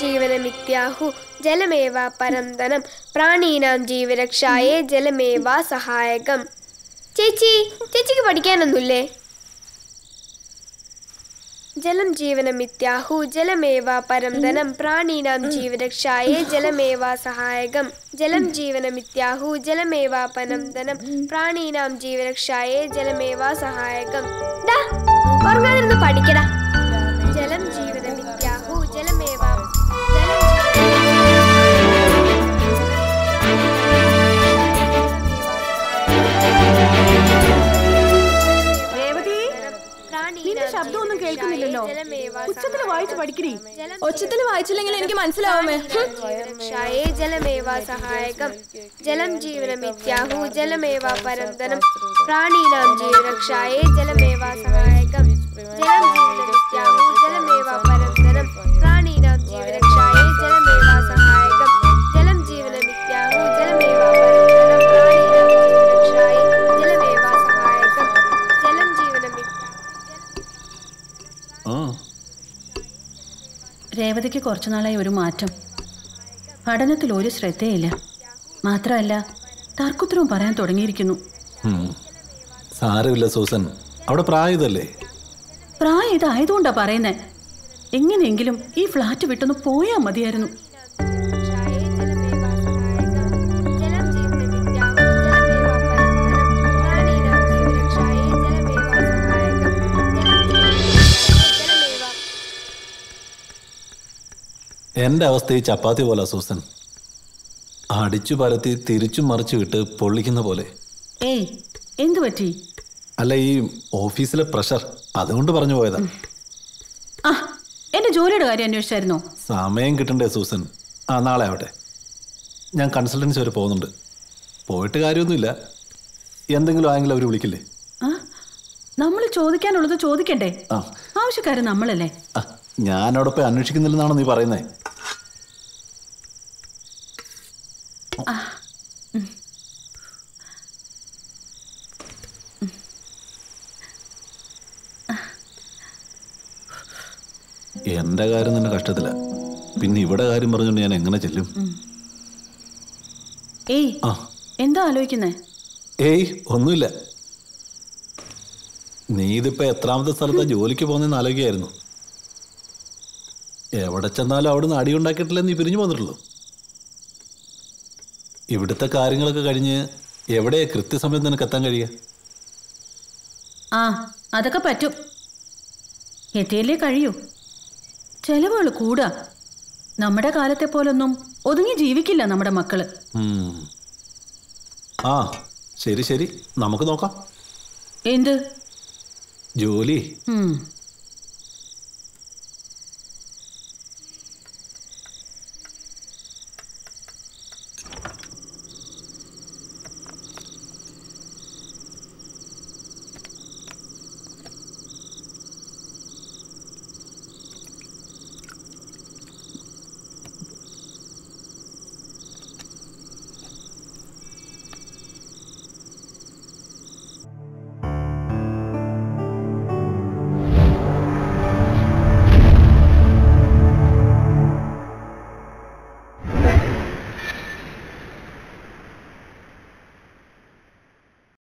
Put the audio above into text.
ജീവനമിത്യാഹു ജലമേവ പരന്തനം പ്രാണീനാം ജീവരക്ഷായേ ജലമേവ സഹായകം. ചേച്ചിക്ക് പഠിക്കാനൊന്നുമില്ലേ? ജലം ജീവനമിത്യാഹു ജലമേവ പരന്തനം പ്രാണീനാം ജീവരക്ഷായേ ജലമേവ സഹായകം. ജലം ജീവനമിത്യാഹു ജലമേവ പരന്തനം പ്രാണീനാം ജീവരക്ഷായേ ജലമേവ സഹായകം. ഉറങ്ങാതിരുന്ന് പഠിക്കടാ. ജലം ജീവനമിത്യാഹു ജലമേവ ശബ്ദമൊന്നും കേൾക്കുന്നില്ലല്ലോ. ഉച്ചത്തിൽ വായിച്ചു പഠിക്കണേ. ഒച്ചത്തിൽ വായിച്ചില്ലെങ്കിൽ എനിക്ക് മനസ്സിലാവുമേ. ജലമേവ സഹായകം. ജലം ജീവനമിത്യാഹു ജലമേവ പരന്തനം പ്രാണീനാം ജീവരക്ഷായേ ജലമേവ സഹായകം. ജലം ജീവനമിത്യാഹു ജലമേവ പരന്തനം പ്രാണീനാം ജീവരക്ഷായേ ജലമേവ സഹായകം. ജലം ജീവനമിത്യാഹു ജലമേവ പരന്തനം പ്രാണീനാം ജീവരക്ഷായേ ജലമേവ സഹായകം. ജലം ജീവനമി രേവതിക്ക് കുറച്ചുനാളായി ഒരു മാറ്റം. പഠനത്തിൽ ഒരു ശ്രദ്ധയില്ല. മാത്രമല്ല തർക്കുത്തരവും പറയാൻ തുടങ്ങിയിരിക്കുന്നു. സാരമില്ല സൂസൻ, അവിടെ പ്രായതല്ലേ. പ്രായം ഇതായതുകൊണ്ടാ പറയുന്നേ. എങ്ങനെയെങ്കിലും ഈ ഫ്ലാറ്റ് വിട്ടൊന്ന് പോയാൽ മതിയായിരുന്നു. എൻ്റെ അവസ്ഥ ഈ ചപ്പാത്തി പോലെ സൂസൻ. അടിച്ചു പരത്തി തിരിച്ചും മറിച്ചു വിട്ട് പൊള്ളിക്കുന്ന പോലെ. ഏയ്, എന്തു പറ്റി? അല്ല, ഈ ഓഫീസിലെ പ്രഷർ, അതുകൊണ്ട് പറഞ്ഞു പോയതാ. എന്റെ ജോലിയുടെ കാര്യം അന്വേഷിച്ചായിരുന്നോ? സമയം കിട്ടണ്ടേ സൂസൻ? നാളെ ആവട്ടെ. ഞാൻ കൺസൾട്ടൻസി വരെ പോകുന്നുണ്ട്. പോയിട്ട് കാര്യമൊന്നുമില്ല. എന്തെങ്കിലും ആയെങ്കിലും അവർ വിളിക്കില്ലേ? നമ്മൾ ചോദിക്കാനുള്ളത് ചോദിക്കണ്ടേ? ആവശ്യക്കാരൻ നമ്മളല്ലേ. ഞാനവിടെ പോയി അന്വേഷിക്കുന്നില്ലെന്നാണോ നീ പറയുന്നേ? എന്റെ കാര്യം തന്നെ കഷ്ടത്തില. പിന്നെ ഇവിടെ കാര്യം പറഞ്ഞോണ്ട് ഞാൻ എങ്ങനെ ചെല്ലും? എന്താ ആലോചിക്കുന്നേ? ഏയ്, ഒന്നുമില്ല. നീ ഇതിപ്പോ എത്രാമത്തെ സ്ഥലത്താ ജോലിക്ക് പോകുന്നതെന്ന് ആലോചിക്കായിരുന്നു. എവിടെ ചെന്നാലും അവിടുന്ന് അടിയുണ്ടാക്കിയിട്ടില്ല നീ പിരിഞ്ഞു പോന്നിട്ടുള്ളൂ. ഇവിടുത്തെ കാര്യങ്ങളൊക്കെ കഴിഞ്ഞ് എവിടെയാ കൃത്യസമയത്ത് നിനക്ക് എത്താൻ കഴിയുക? അതൊക്കെ പറ്റും. എത്തിയല്ലേ കഴിയൂ. ചെലവുകൾ കൂടാ. നമ്മുടെ കാലത്തെ പോലൊന്നും ഒതുങ്ങി ജീവിക്കില്ല നമ്മുടെ മക്കള്. ശരി ശരി, നമുക്ക് നോക്കാം. എന്ത് ജോലി?